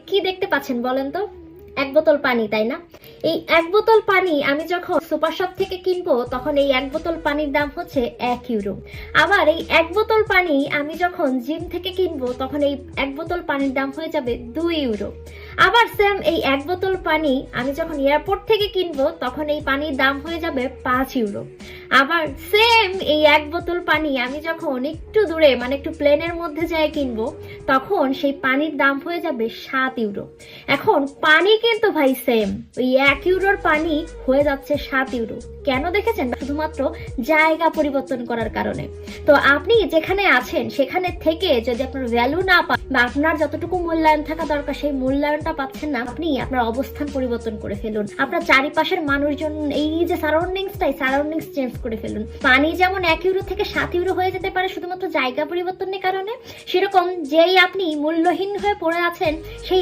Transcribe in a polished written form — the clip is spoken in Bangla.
কি দেখতে পাচ্ছেন বলেন তো? এক বোতল পানি, তাই না? এই এক বোতল পানি আমি যখন সুপার শপ থেকে কিনবো তখন এই এক বোতল পানির দাম হচ্ছে 1 ইউরো। আবার এই এক বোতল পানি আমি যখন জিম থেকে কিনবো তখন এই এক বোতল পানির দাম হয়ে যাবে 2 ইউরো। আবার সেম এই এক বোতল পানি আমি যখন এয়ারপোর্ট থেকে কিনবো তখন এই পানির দাম হয়ে যাবে 5 ইউরো। আবার সেম এই এক বোতল পানি আমি যখন একটু দূরে মানে একটু প্লেনের মধ্যে যাই কিনবো তখন সেই পানির দাম হয়ে যাবে 7 ইউরো। এখন পানি কিন্তু ভাই সেম, ওই 1 ইউরোর পানি হয়ে যাচ্ছে 7 ইউরো। কেন দেখেছেন? শুধুমাত্র জায়গা পরিবর্তন করার কারণে। তো আপনি যেখানে আছেন সেখানে থেকে যদি আপনার ভ্যালু না পান বা আপনার যতটুকু মূল্যায়ন থাকা দরকার সেই মূল্যায়নটা পাচ্ছেন না, আপনি আপনার অবস্থান পরিবর্তন করে ফেলুন। আপনার চারিপাশের মানুষজন এই যে সারাউন্ডিংস চেঞ্জ করে ফেলুন। পানি যেমন 1 ইউরো থেকে 7 ইউরো হয়ে যেতে পারে শুধুমাত্র জায়গা পরিবর্তনের কারণে, সেরকম যেই আপনি মূল্যহীন হয়ে পড়ে আছেন সেই